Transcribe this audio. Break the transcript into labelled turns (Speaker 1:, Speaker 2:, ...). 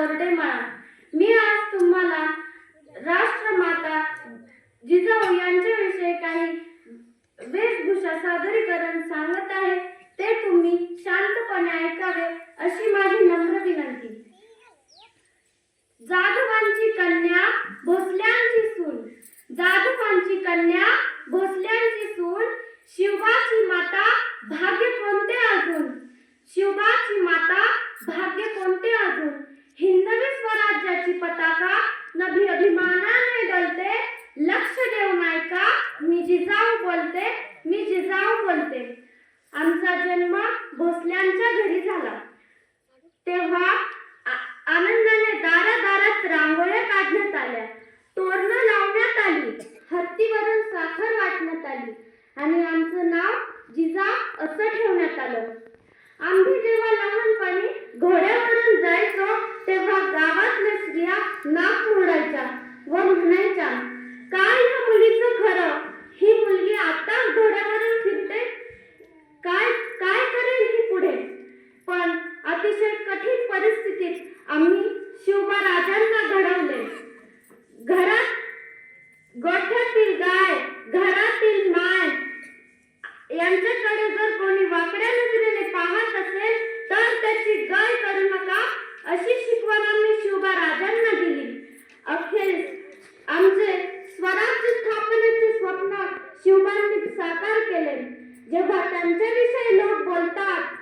Speaker 1: कोरडे मळा. मी आज तुम्हाला राष्ट्रमाता जिजाऊ यांच्याविषयी काही वेशभूषा सादरीकरण सांगत आहे. ते तुम्ही शांतपणे ऐकावे अशी माझी नम्र विनंती. जाधवांची कन्या भोसल्यांची सून, जाधवांची कन्या भोसल्यांची सून, शिवबाची माता भाग्य कोणते अजून, शिवबाची माता भाग्य कोणते अजून. हिंदवी स्वराज्याची पताका नभी अभिमानाने डलते. लक्ष देऊन ऐका, मी जिजाऊ बोलते, मी जिजाऊ बोलते. आमचा जन्म भोसल्यांच्या घरी झाला. तेव्हा आनंदाने दारादारात रांगोळ्या काढण्यात आल्या, तोरणं लावण्यात आली, हत्तीवरून साखर वाटण्यात आली आणि आमचं नाव जिजा असं ठेवण्यात आलं. आम्ही जेव्हा लहानपणी घोड्यावरून जायचो तेव्हा गावातल्या स्त्रिया नाक मुरडायच्या व म्हणायच्या, काय या मुलीचं खरं, ही मुलगी आताच घोड्यावरून फिरते, काय काय करेल ही पुढे. पण अतिशय कठीण परिस्थितीत आम्ही शिवबा राजांना घडवले. घरात गोठ्यातील गाय, घरातील माय यांच्याकडे जर कोणी वाकड्या नजरेने पाहत असेल तर त्याची गय करू नका अशी शिकवण आम्ही शिवबा राजांना दिली. अखेर आमचे स्वराज्य स्थापनेचे स्वप्न शिवबांनी साकार केले. जेव्हा त्यांच्याविषयी लोक बोलतात